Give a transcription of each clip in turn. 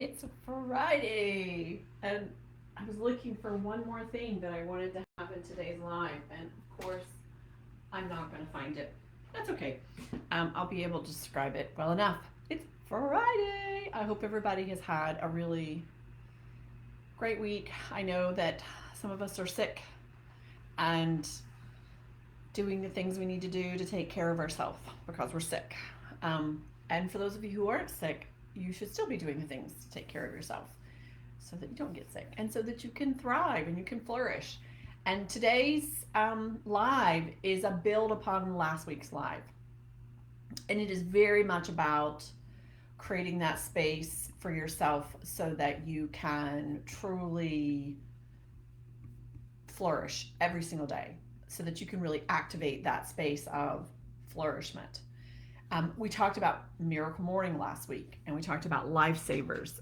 It's Friday, and I was looking for one more thing that I wanted to have in today's live, and of course, I'm not going to find it. That's okay. I'll be able to describe it well enough. It's Friday. I hope everybody has had a really great week. I know that some of us are sick and doing the things we need to do to take care of ourselves because we're sick. And for those of you who aren't sick, you should still be doing the things to take care of yourself so that you don't get sick and so that you can thrive and you can flourish. And today's live is a build upon last week's live. And it is very much about creating that space for yourself so that you can truly flourish every single day, so that you can really activate that space of flourishment. We talked about Miracle Morning last week, and we talked about lifesavers.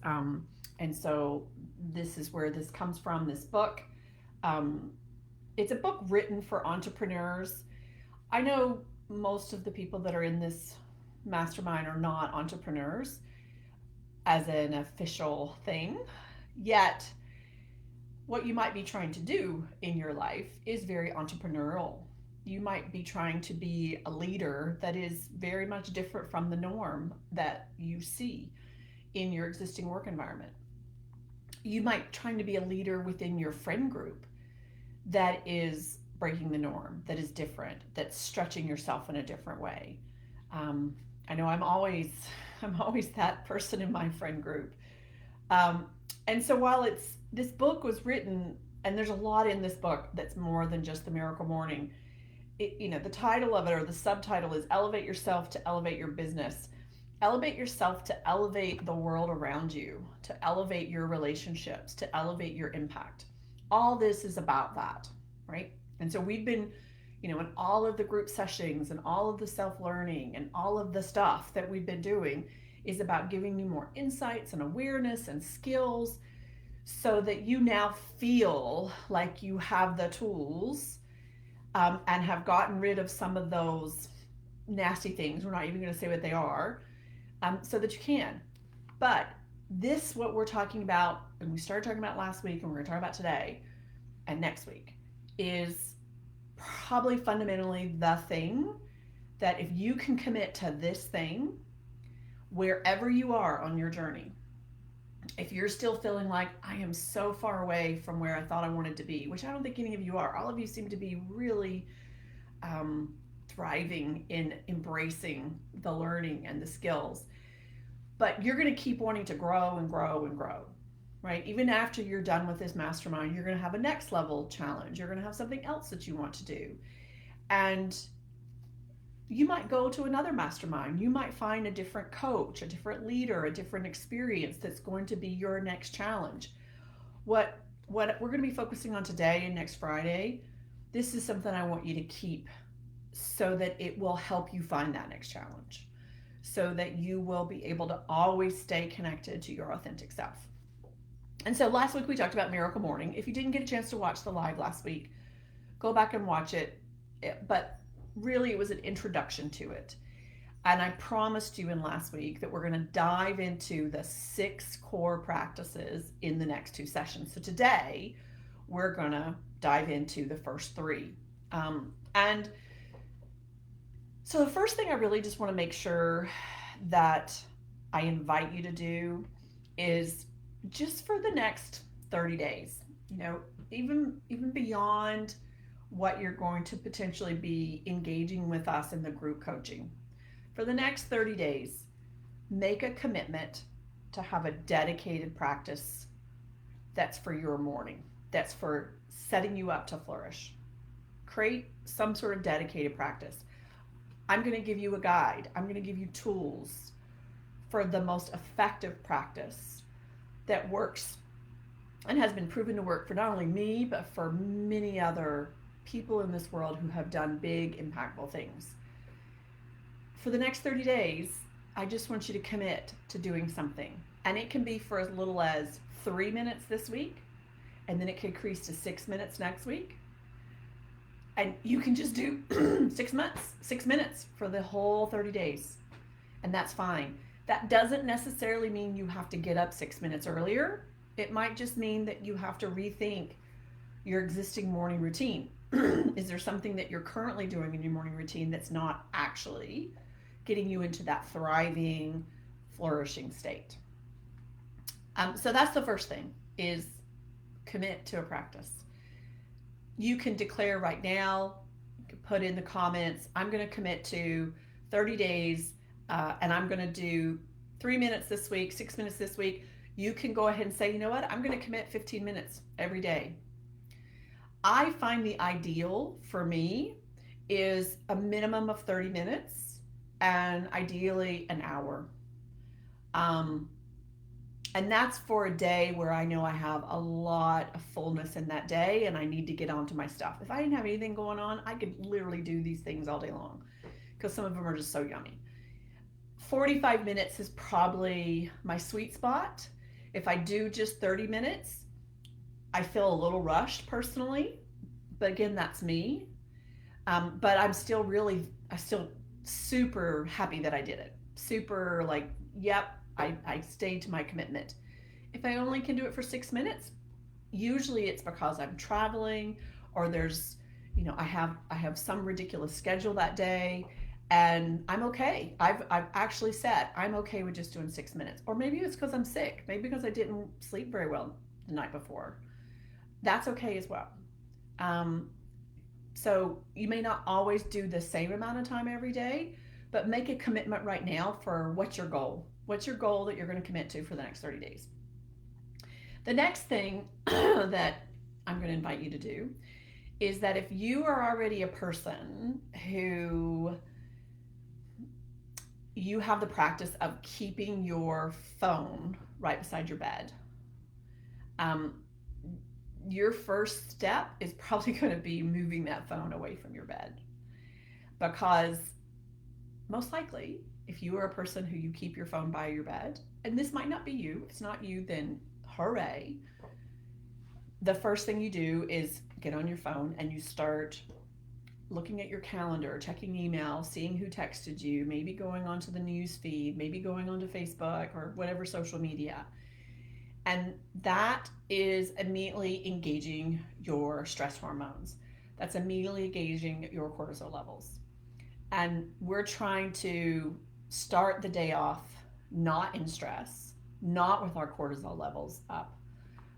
And so this is where this comes from, this book. Um, it's a book written for entrepreneurs. I know most of the people that are in this mastermind are not entrepreneurs as an official thing, yet what you might be trying to do in your life is very entrepreneurial. You might be trying to be a leader that is very much different from the norm that you see in your existing work environment. You might be trying to be a leader within your friend group that is breaking the norm, that is different, that's stretching yourself in a different way. I know I'm always that person in my friend group. Um, and so while it's this book was written, and there's a lot in this book that's more than just the Miracle Morning. The title of it, or the subtitle, is Elevate Yourself to Elevate Your Business. Elevate yourself to elevate the world around you, to elevate your relationships, to elevate your impact. All this is about that, right? And so we've been, in all of the group sessions and all of the self-learning and all of the stuff that we've been doing is about giving you more insights and awareness and skills so that you now feel like you have the tools, and have gotten rid of some of those nasty things. We're not even going to say what they are, so that you can. But this, what we're talking about, and we started talking about last week, and we're going to talk about today and next week, is probably fundamentally the thing that if you can commit to this thing, wherever you are on your journey, if you're still feeling like I am so far away from where I thought I wanted to be, which I don't think any of you are, all of you seem to be really thriving in embracing the learning and the skills, but you're going to keep wanting to grow and grow and grow, right? Even after you're done with this mastermind, you're going to have a next level challenge. You're going to have something else that you want to do. And you might go to another mastermind. You might find a different coach, a different leader, a different experience that's going to be your next challenge. What we're going to be focusing on today and next Friday, this is something I want you to keep so that it will help you find that next challenge, so that you will be able to always stay connected to your authentic self. And so last week we talked about Miracle Morning. If you didn't get a chance to watch the live last week, go back and watch it. But really, it was an introduction to it. And I promised you in last week that we're going to dive into the 6 core practices in the next 2 sessions. So today, we're going to dive into the first 3. And so the first thing I really just want to make sure that I invite you to do is just for the next 30 days, even beyond what you're going to potentially be engaging with us in the group coaching. For the next 30 days, make a commitment to have a dedicated practice that's for your morning, that's for setting you up to flourish. Create some sort of dedicated practice. I'm going to give you a guide. I'm going to give you tools for the most effective practice that works and has been proven to work for not only me, but for many other people in this world who have done big, impactful things. For the next 30 days, I just want you to commit to doing something. And it can be for as little as 3 minutes this week, and then it can increase to 6 minutes next week. And you can just do 6 minutes for the whole 30 days. And that's fine. That doesn't necessarily mean you have to get up 6 minutes earlier. It might just mean that you have to rethink your existing morning routine. Is there something that you're currently doing in your morning routine that's not actually getting you into that thriving, flourishing state? So that's the first thing, is commit to a practice. You can declare right now, you can put in the comments, I'm going to commit to 30 days and I'm going to do 3 minutes this week, 6 minutes this week. You can go ahead and say, you know what, I'm going to commit 15 minutes every day. I find the ideal for me is a minimum of 30 minutes and ideally an hour. And that's for a day where I know I have a lot of fullness in that day and I need to get onto my stuff. If I didn't have anything going on, I could literally do these things all day long because some of them are just so yummy. 45 minutes is probably my sweet spot. If I do just 30 minutes, I feel a little rushed personally, but again, that's me. But I'm still super happy that I did it. Super like, yep, I stayed to my commitment. If I only can do it for 6 minutes, usually it's because I'm traveling or there's, I have some ridiculous schedule that day and I'm okay. I've actually said I'm okay with just doing 6 minutes. Or maybe it's because I'm sick. Maybe because I didn't sleep very well the night before. That's okay as well. So you may not always do the same amount of time every day, but make a commitment right now for what's your goal. What's your goal that you're going to commit to for the next 30 days? The next thing that I'm going to invite you to do is that if you are already a person who you have the practice of keeping your phone right beside your bed, your first step is probably going to be moving that phone away from your bed, because most likely if you are a person who you keep your phone by your bed, and this might not be you, if it's not you, then hooray. The first thing you do is get on your phone and you start looking at your calendar, checking email, seeing who texted you, maybe going onto the news feed, maybe going onto Facebook or whatever social media. And that is immediately engaging your stress hormones. That's immediately engaging your cortisol levels. And we're trying to start the day off not in stress, not with our cortisol levels up,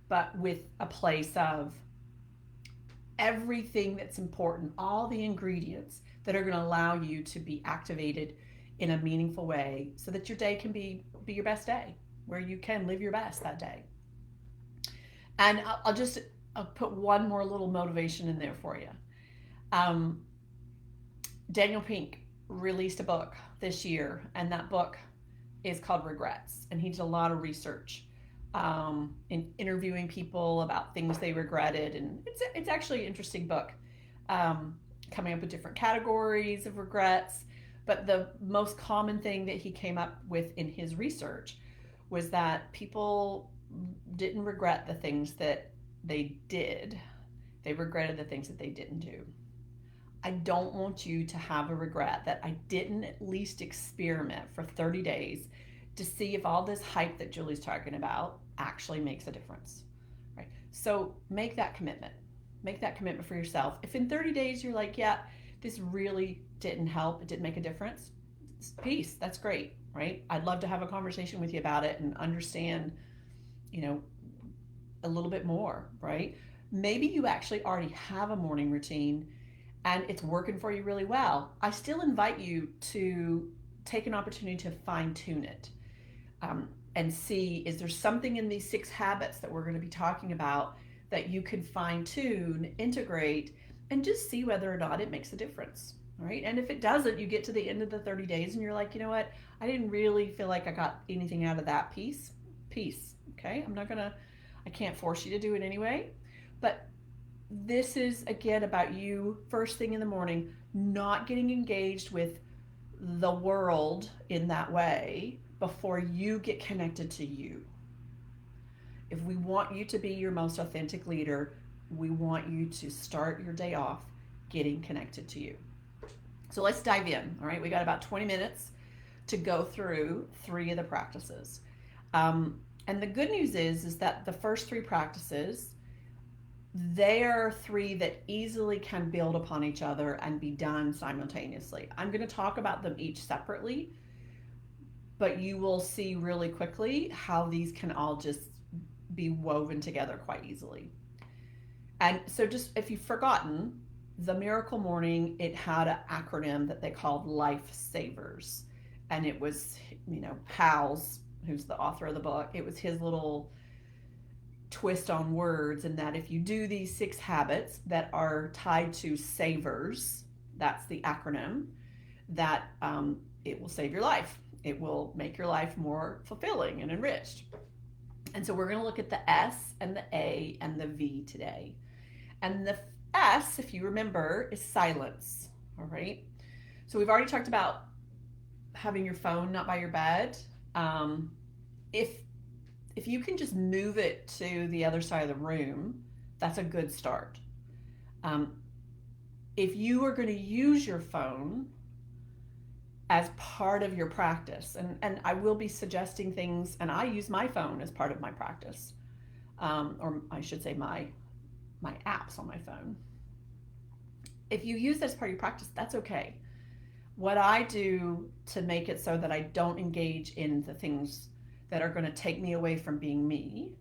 but with a place of everything that's important, all the ingredients that are going to allow you to be activated in a meaningful way so that your day can be your best day, where you can live your best that day. And I'll put one more little motivation in there for you. Daniel Pink released a book this year, and that book is called Regrets. And he did a lot of research in interviewing people about things they regretted. And it's actually an interesting book, coming up with different categories of regrets. But the most common thing that he came up with in his research was that people didn't regret the things that they did. They regretted the things that they didn't do. I don't want you to have a regret that I didn't at least experiment for 30 days to see if all this hype that Julie's talking about actually makes a difference, right? So make that commitment. Make that commitment for yourself. If in 30 days you're like, yeah, this really didn't help, it didn't make a difference, peace, that's great, right? I'd love to have a conversation with you about it and understand, a little bit more, right? Maybe you actually already have a morning routine and it's working for you really well. I still invite you to take an opportunity to fine tune it, and see, is there something in these 6 habits that we're going to be talking about that you can fine tune, integrate, and just see whether or not it makes a difference, right? And if it doesn't, you get to the end of the 30 days and you're like, you know what, I didn't really feel like I got anything out of that piece, okay? I can't force you to do it anyway, but this is again about you first thing in the morning, not getting engaged with the world in that way before you get connected to you. If we want you to be your most authentic leader, we want you to start your day off getting connected to you. So let's dive in. All right, we got about 20 minutes. to go through 3 of the practices. And the good news is that the first 3 practices, they are 3 that easily can build upon each other and be done simultaneously. I'm going to talk about them each separately, but you will see really quickly how these can all just be woven together quite easily. And so, just if you've forgotten, the Miracle Morning, it had an acronym that they called Life Savers. And it was, Hal's, who's the author of the book, it was his little twist on words, in that if you do these 6 habits that are tied to savers, that's the acronym, that it will save your life. It will make your life more fulfilling and enriched. And so we're going to look at the S and the A and the V today. And the S, if you remember, is silence. All right. So we've already talked about having your phone not by your bed. If you can just move it to the other side of the room, that's a good start. If you are going to use your phone as part of your practice, and I will be suggesting things, and I use my phone as part of my practice, or I should say my apps on my phone. If you use that as part of your practice, that's okay. What I do to make it so that I don't engage in the things that are going to take me away from being me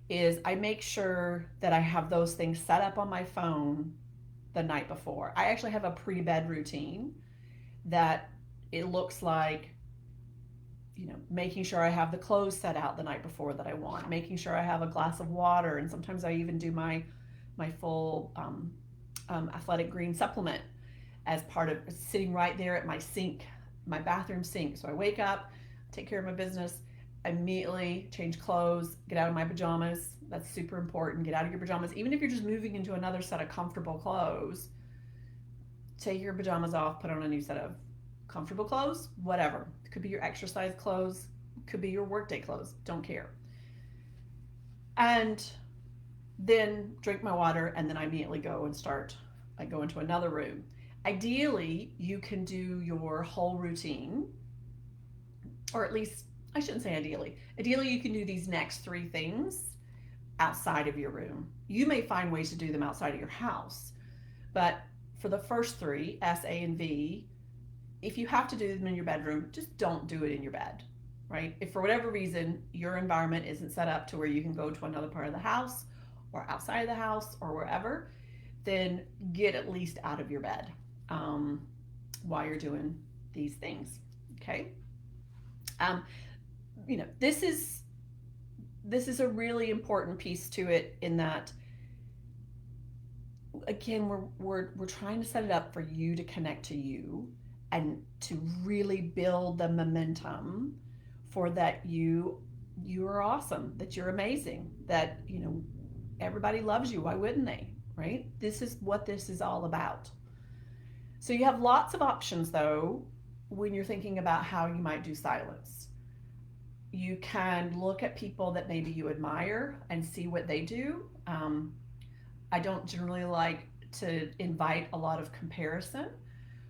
is I make sure that I have those things set up on my phone the night before. I actually have a pre-bed routine that it looks like, making sure I have the clothes set out the night before that I want, making sure I have a glass of water, and sometimes I even do my full athletic green supplement as part of sitting right there at my sink, my bathroom sink. So I wake up, take care of my business, immediately change clothes, get out of my pajamas. That's super important. Get out of your pajamas. Even if you're just moving into another set of comfortable clothes, take your pajamas off, put on a new set of comfortable clothes, whatever. It could be your exercise clothes, could be your workday clothes, don't care. And then drink my water, and then I immediately go into another room. Ideally, you can do your whole routine, or at least, I shouldn't say ideally. Ideally, you can do these next 3 things outside of your room. You may find ways to do them outside of your house, but for the first 3, S, A, and V, if you have to do them in your bedroom, just don't do it in your bed, right? If for whatever reason your environment isn't set up to where you can go to another part of the house or outside of the house or wherever, then get at least out of your bed while you're doing these things, okay? This is a really important piece to it, in that, again, we're trying to set it up for you to connect to you and to really build the momentum for that you are awesome, that you're amazing, that everybody loves you. Why wouldn't they, right? This is what this is all about. So you have lots of options, though, when you're thinking about how you might do silence. You can look at people that maybe you admire and see what they do. I don't generally like to invite a lot of comparison,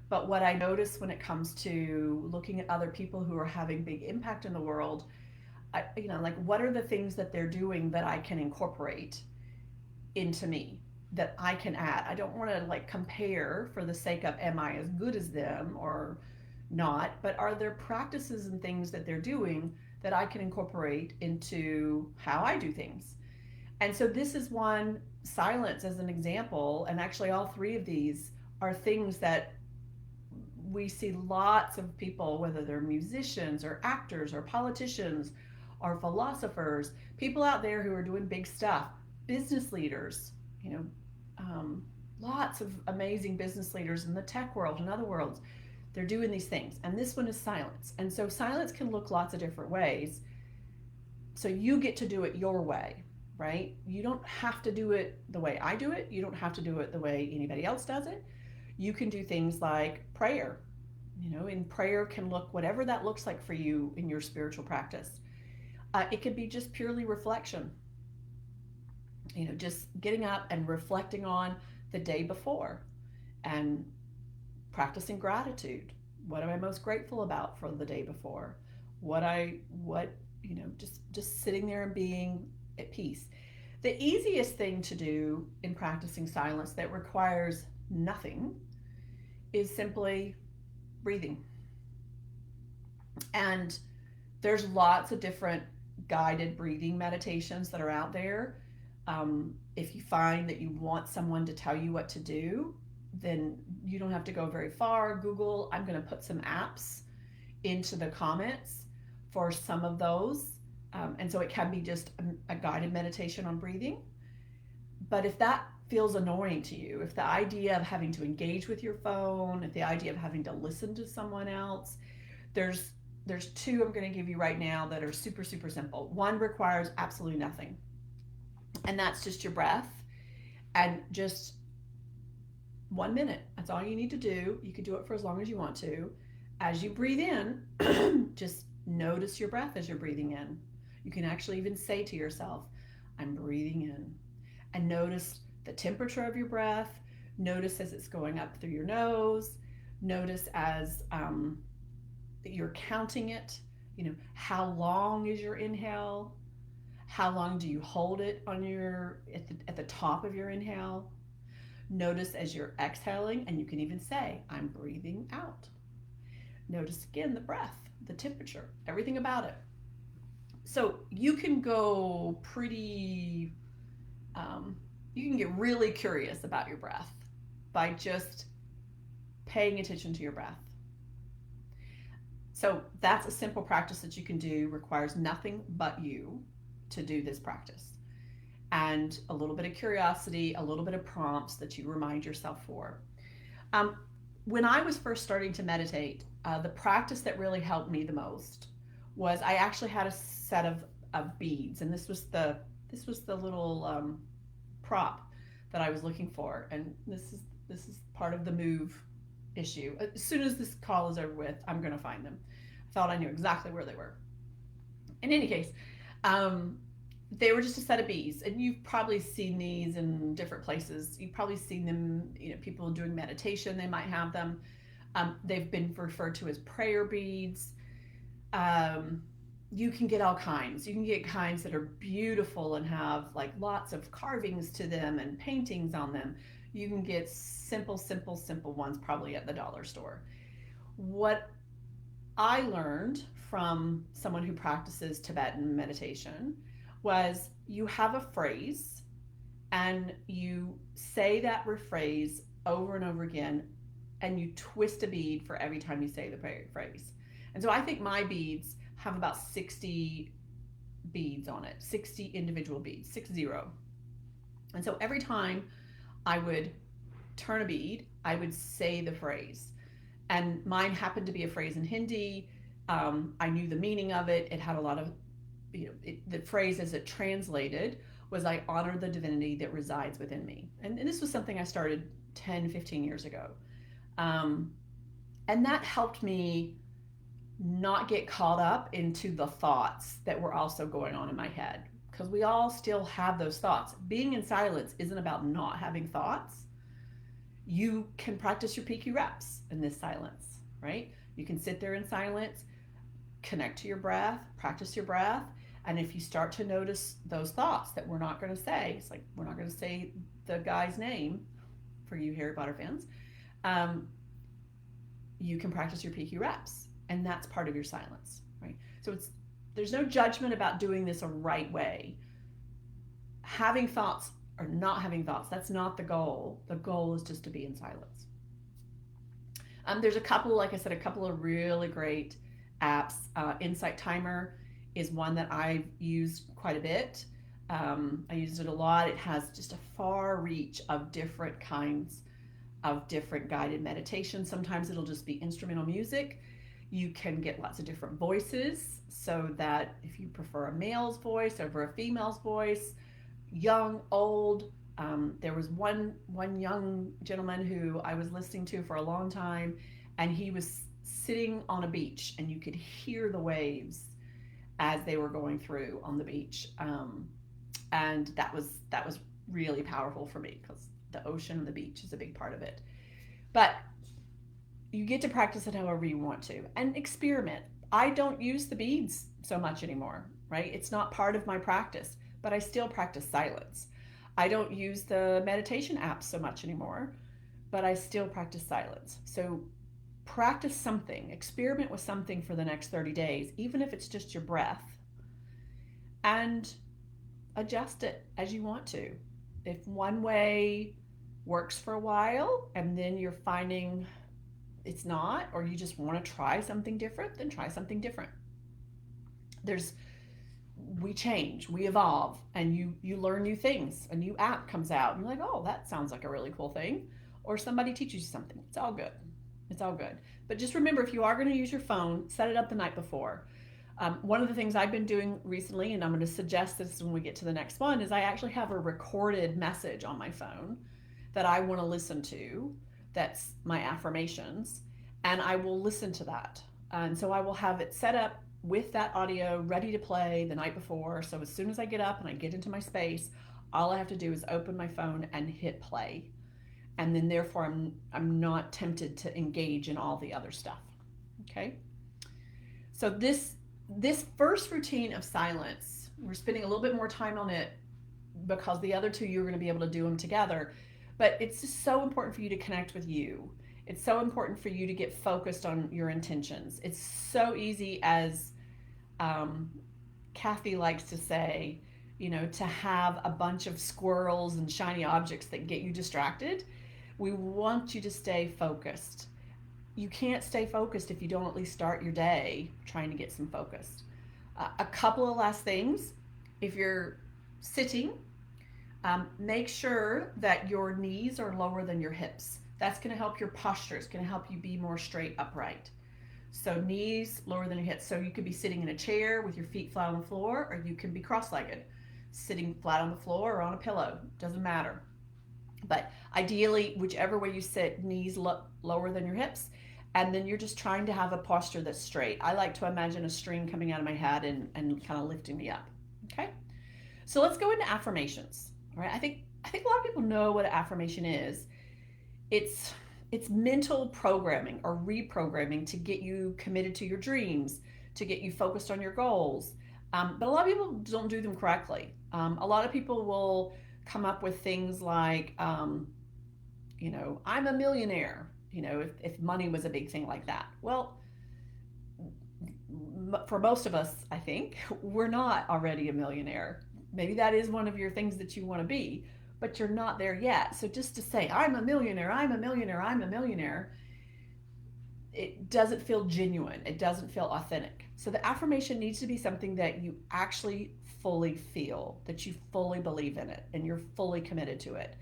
but what I notice when it comes to looking at other people who are having big impact in the world, what are the things that they're doing that I can incorporate into me, that I can add? I don't want to compare for the sake of, am I as good as them or not, but are there practices and things that they're doing that I can incorporate into how I do things? And so this is one, silence as an example, and actually all 3 of these are things that we see lots of people, whether they're musicians or actors or politicians or philosophers, people out there who are doing big stuff, business leaders, lots of amazing business leaders in the tech world and other worlds. They're doing these things, and this one is silence. And so silence can look lots of different ways. So you get to do it your way, right? You don't have to do it the way I do it. You don't have to do it the way anybody else does it. You can do things like prayer. In prayer can look whatever that looks like for you in your spiritual practice. It could be just purely reflection. Just getting up and reflecting on the day before and practicing gratitude. What am I most grateful about for the day before? What just sitting there and being at peace. The easiest thing to do in practicing silence that requires nothing is simply breathing. And there's lots of different guided breathing meditations that are out there. If you find that you want someone to tell you what to do, then you don't have to go very far. Google, I'm going to put some apps into the comments for some of those. And so it can be just a guided meditation on breathing. But if that feels annoying to you, if the idea of having to engage with your phone, if the idea of having to listen to someone else, there's two I'm going to give you right now that are super, super simple. One requires absolutely nothing, and that's just your breath, and just 1 minute. That's all you need to do. You can do it for as long as you want to. As you breathe in, just notice your breath as you're breathing in. You can actually even say to yourself, I'm breathing in. And notice the temperature of your breath. Notice as it's going up through your nose. Notice as you're counting it. How long is your inhale? How long do you hold it on at the top of your inhale? Notice as you're exhaling, and you can even say, I'm breathing out. Notice again the breath, the temperature, everything about it. So you can go you can get really curious about your breath by just paying attention to your breath. So that's a simple practice that you can do, requires nothing but you to do this practice. And a little bit of curiosity, a little bit of prompts that you remind yourself for. When I was first starting to meditate, the practice that really helped me the most was I actually had a set of beads, and this was the little prop that I was looking for, and this is part of the move issue. As soon as this call is over with, I'm going to find them. I thought I knew exactly where they were. In any case, they were just a set of beads, and you've probably seen these in different places. You've probably seen them, people doing meditation, they might have them. They've been referred to as prayer beads. You can get all kinds. You can get kinds that are beautiful and have like lots of carvings to them and paintings on them. You can get simple ones probably at the dollar store. What I learned from someone who practices Tibetan meditation was you have a phrase and you say that phrase over and over again, and you twist a bead for every time you say the phrase. And so I think my beads have about 60 beads on it, 60 individual beads, 60. And so every time I would turn a bead, I would say the phrase. And mine happened to be a phrase in Hindi. I knew the meaning of it. It had a lot of, the phrase as it translated was, I honor the divinity that resides within me. And this was something I started 10, 15 years ago. And that helped me not get caught up into the thoughts that were also going on in my head, because we all still have those thoughts. Being in silence isn't about not having thoughts. You can practice your PQ reps in this silence, right? You can sit there in silence, connect to your breath, practice your breath. And if you start to notice those thoughts that we're not going to say, it's like we're not going to say the guy's name for you Harry Potter fans, you can practice your PQ reps. And that's part of your silence, right? So there's no judgment about doing this a right way. Having thoughts or not having thoughts, that's not the goal. The goal is just to be in silence. There's a couple of really great apps. Insight Timer is one that I've used quite a bit. I use it a lot. It has just a far reach of different kinds of different guided meditations. Sometimes it'll just be instrumental music. You can get lots of different voices, so that if you prefer a male's voice over a female's voice, young, old. There was one young gentleman who I was listening to for a long time, and he was sitting on a beach, and you could hear the waves as they were going through on the beach. And that was really powerful for me, because the ocean and the beach is a big part of it. But you get to practice it however you want to and experiment. I don't use the beads so much anymore, right? It's not part of my practice, but I still practice silence. I don't use the meditation apps so much anymore, but I still practice silence. So practice something, experiment with something for the next 30 days, even if it's just your breath, and adjust it as you want to. If one way works for a while and then you're finding it's not, or you just want to try something different, then try something different. We change, we evolve, and you learn new things. A new app comes out and you're like, oh, that sounds like a really cool thing. Or somebody teaches you something. It's all good. It's all good. But just remember, if you are going to use your phone, set it up the night before. One of the things I've been doing recently, and I'm going to suggest this when we get to the next one, is I actually have a recorded message on my phone that I want to listen to. That's my affirmations, and I will listen to that. And so I will have it set up with that audio ready to play the night before. So as soon as I get up and I get into my space, all I have to do is open my phone and hit play. And then therefore I'm not tempted to engage in all the other stuff. Okay? So this first routine of silence, we're spending a little bit more time on it because the other two you're going to be able to do them together. But it's just so important for you to connect with you. It's so important for you to get focused on your intentions. It's so easy, as Kathy likes to say, to have a bunch of squirrels and shiny objects that get you distracted. We want you to stay focused. You can't stay focused if you don't at least start your day trying to get some focus. A couple of last things. If you're sitting, make sure that your knees are lower than your hips. That's going to help your posture. It's going to help you be more straight upright. So knees lower than your hips. So you could be sitting in a chair with your feet flat on the floor, or you can be cross-legged, sitting flat on the floor or on a pillow. Doesn't matter. But ideally, whichever way you sit, knees lower than your hips, and then you're just trying to have a posture that's straight. I like to imagine a string coming out of my head and kind of lifting me up. Okay? So let's go into affirmations. All right? I think a lot of people know what an affirmation is. It's mental programming or reprogramming to get you committed to your dreams, to get you focused on your goals. But a lot of people don't do them correctly. A lot of people will come up with things like, I'm a millionaire, if money was a big thing like that. Well, for most of us, I think, we're not already a millionaire. Maybe that is one of your things that you want to be, but you're not there yet. So just to say, I'm a millionaire, I'm a millionaire, I'm a millionaire, it doesn't feel genuine. It doesn't feel authentic. So the affirmation needs to be something that you actually fully feel, that you fully believe in it, and you're fully committed to it.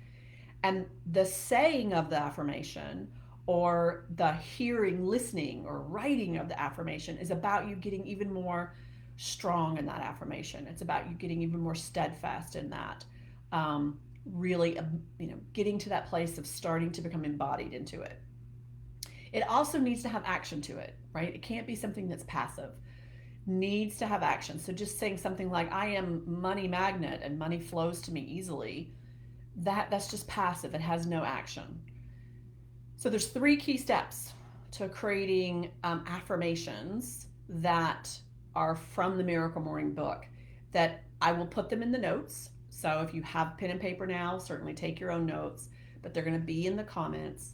And the saying of the affirmation, or the hearing, listening, or writing of the affirmation is about you getting even more strong in that affirmation. It's about you getting even more steadfast in that. Really, getting to that place of starting to become embodied into it. It also needs to have action to it, right? It can't be something that's passive. Needs to have action. So just saying something like, I am money magnet and money flows to me easily, that's just passive. It has no action. So there's 3 key steps to creating affirmations that are from the Miracle Morning book, that I will put them in the notes. So if you have pen and paper now, certainly take your own notes, but they're going to be in the comments.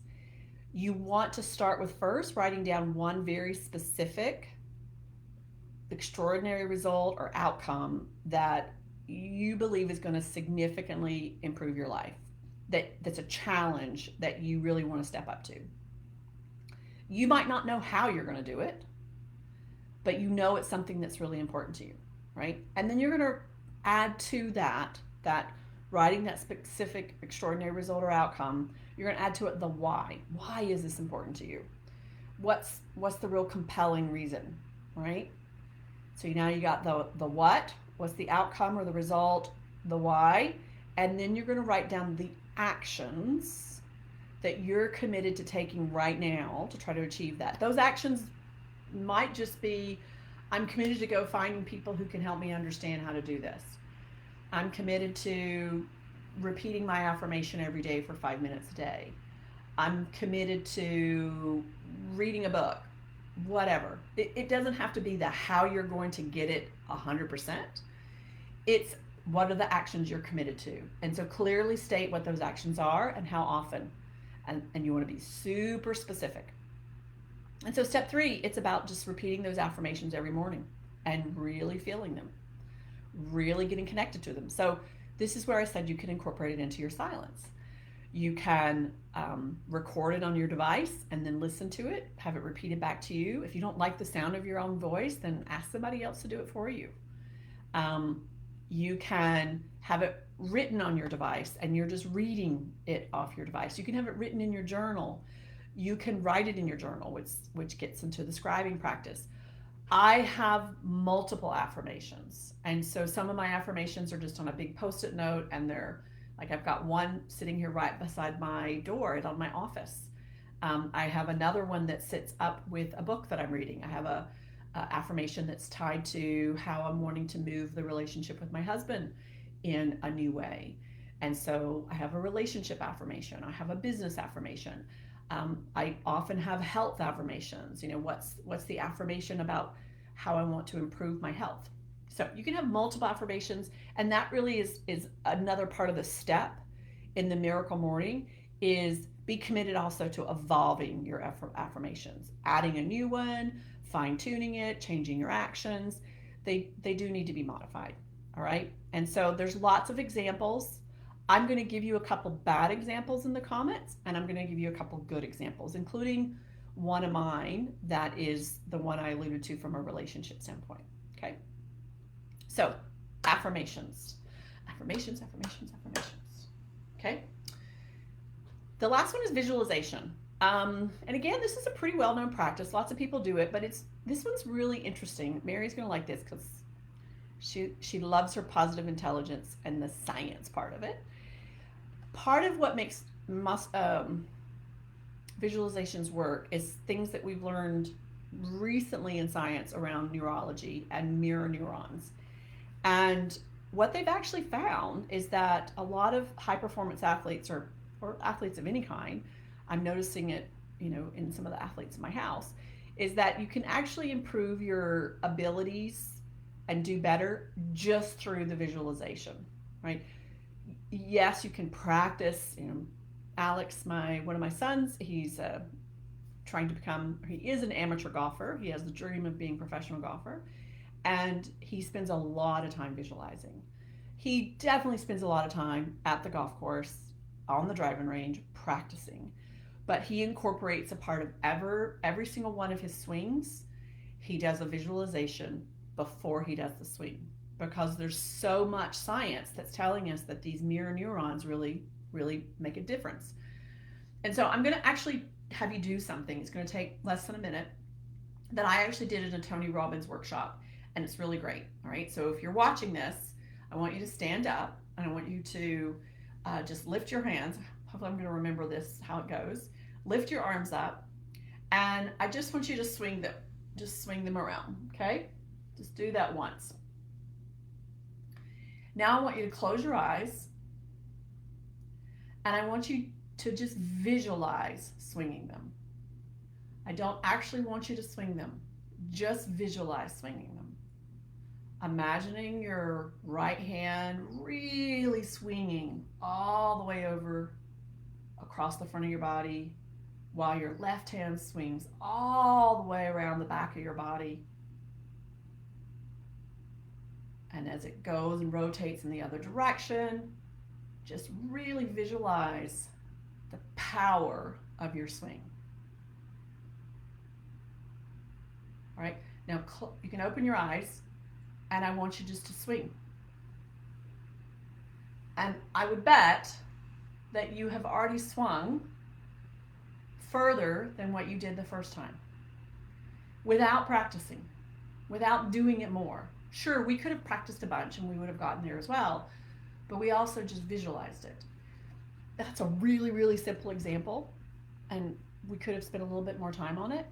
You want to start with first writing down one very specific, extraordinary result or outcome that you believe is going to significantly improve your life. That's a challenge that you really want to step up to. You might not know how you're going to do it, but you know it's something that's really important to you, right? And then you're going to add to that writing that specific extraordinary result or outcome, you're going to add to it the why. Why is this important to you? What's the real compelling reason, right? So now you got the what, what's the outcome or the result, the why, and then you're going to write down the actions that you're committed to taking right now to try to achieve that. Those actions might just be, I'm committed to go finding people who can help me understand how to do this. I'm committed to repeating my affirmation every day for 5 minutes a day. I'm committed to reading a book, whatever. It doesn't have to be the how you're going to get it 100%. It's what are the actions you're committed to. And so clearly state what those actions are and how often. And you want to be super specific. And so step 3, it's about just repeating those affirmations every morning and really feeling them, really getting connected to them. So this is where I said you can incorporate it into your silence. You can record it on your device and then listen to it, have it repeated back to you. If you don't like the sound of your own voice, then ask somebody else to do it for you. You can have it written on your device and you're just reading it off your device. You can have it written in your journal. You can write it in your journal, which gets into the scribing practice. I have multiple affirmations. And so some of my affirmations are just on a big Post-it note, and they're like, I've got one sitting here right beside my door on my office. I have another one that sits up with a book that I'm reading. I have a affirmation that's tied to how I'm wanting to move the relationship with my husband in a new way. And so I have a relationship affirmation. I have a business affirmation. I often have health affirmations. What's the affirmation about how I want to improve my health? So you can have multiple affirmations, and that really is another part of the step in the Miracle Morning, is be committed also to evolving your affirmations, adding a new one, fine-tuning it, changing your actions. They do need to be modified, all right? And so there's lots of examples. I'm going to give you a couple bad examples in the comments, and I'm going to give you a couple good examples, including one of mine that is the one I alluded to from a relationship standpoint, okay? So, affirmations, okay? The last one is visualization. And again, this is a pretty well-known practice. Lots of people do it, but this one's really interesting. Mary's going to like this because she loves her positive intelligence and the science part of it. Part of what makes visualizations work is things that we've learned recently in science around neurology and mirror neurons. And what they've actually found is that a lot of high-performance athletes or athletes of any kind, I'm noticing it, in some of the athletes in my house, is that you can actually improve your abilities and do better just through the visualization, right? Yes, you can practice. Alex, one of my sons, he's he is an amateur golfer. He has the dream of being a professional golfer, and he spends a lot of time visualizing. He definitely spends a lot of time at the golf course, on the driving range, practicing. But he incorporates a part of every single one of his swings. He does a visualization before he does the swing, because there's so much science that's telling us that these mirror neurons really, really make a difference. And so I'm going to actually have you do something. It's going to take less than a minute, that I actually did in a Tony Robbins workshop, and it's really great. All right. So if you're watching this, I want you to stand up, and I want you to just lift your hands. Hopefully I'm going to remember this, how it goes. Lift your arms up, and I just want you to swing them around, okay? Just do that once. Now I want you to close your eyes, and I want you to just visualize swinging them. I don't actually want you to swing them, just visualize swinging them. Imagining your right hand really swinging all the way over across the front of your body, while your left hand swings all the way around the back of your body. And as it goes and rotates in the other direction, just really visualize the power of your swing. All right, now you can open your eyes, and I want you just to swing. And I would bet that you have already swung further than what you did the first time, without practicing, without doing it more. Sure, we could have practiced a bunch and we would have gotten there as well, but we also just visualized it. That's a really, really simple example, and we could have spent a little bit more time on it.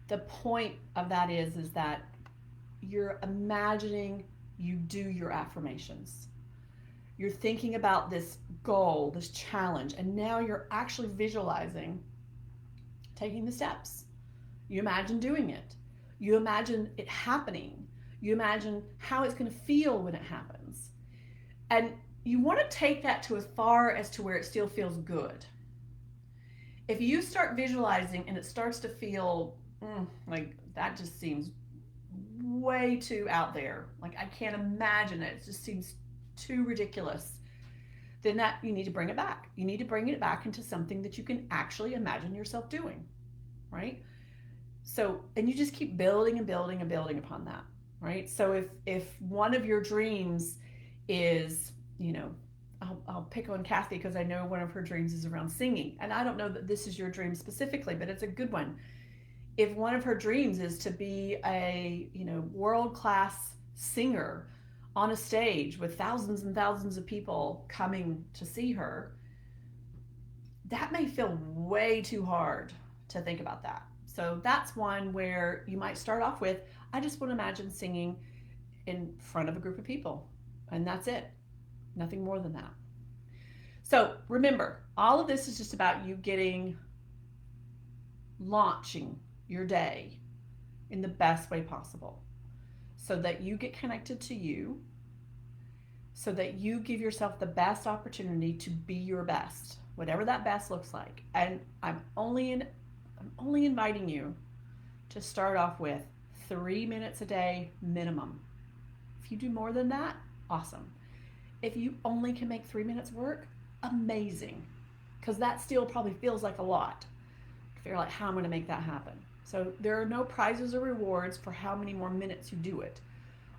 The point of that is that you're imagining you do your affirmations. You're thinking about this goal, this challenge, and now you're actually visualizing taking the steps. You imagine doing it. You imagine it happening. You imagine how it's going to feel when it happens. And you want to take that to as far as to where it still feels good. If you start visualizing and it starts to feel like that just seems way too out there, like I can't imagine it, it just seems too ridiculous, then that you need to bring it back. You need to bring it back into something that you can actually imagine yourself doing, right? So, and you just keep building and building and building upon that, right? So if one of your dreams is, I'll pick on Kathy because I know one of her dreams is around singing, and I don't know that this is your dream specifically, but it's a good one. If one of her dreams is to be a, world-class singer on a stage with thousands and thousands of people coming to see her, that may feel way too hard to think about that. So that's one where you might start off with, I just want to imagine singing in front of a group of people, and that's it. Nothing more than that. So remember, all of this is just about you launching your day in the best way possible, so that you get connected to you, so that you give yourself the best opportunity to be your best, whatever that best looks like. And I'm only inviting you to start off with 3 minutes a day minimum. If you do more than that, awesome. If you only can make 3 minutes work, amazing, because that still probably feels like a lot. Figure out how I'm going to make that happen. So there are no prizes or rewards for how many more minutes you do it.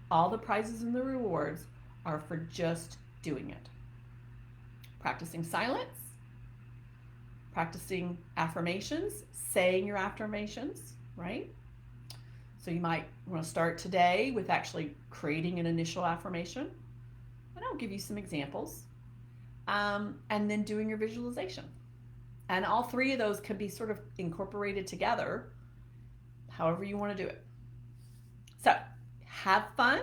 All the prizes and the rewards are for just doing it. Practicing silence, practicing affirmations, saying your affirmations, right? So you might want to start today with actually creating an initial affirmation. And I'll give you some examples. And then doing your visualization. And all three of those can be sort of incorporated together, however you want to do it. So have fun.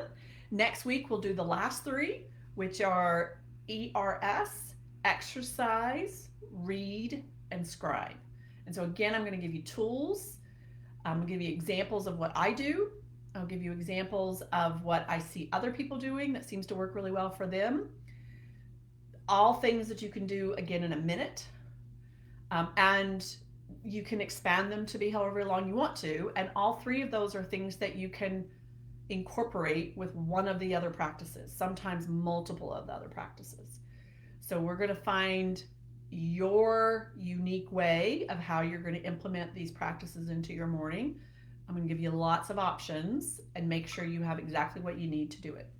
Next week, we'll do the last three, which are ERS, exercise, read, and scribe. And so again, I'm going to give you tools. I'm going to give you examples of what I do. I'll give you examples of what I see other people doing that seems to work really well for them. All things that you can do, again, in a minute. And you can expand them to be however long you want to. And all three of those are things that you can incorporate with one of the other practices, sometimes multiple of the other practices. So we're going to find your unique way of how you're going to implement these practices into your morning. I'm going to give you lots of options and make sure you have exactly what you need to do it.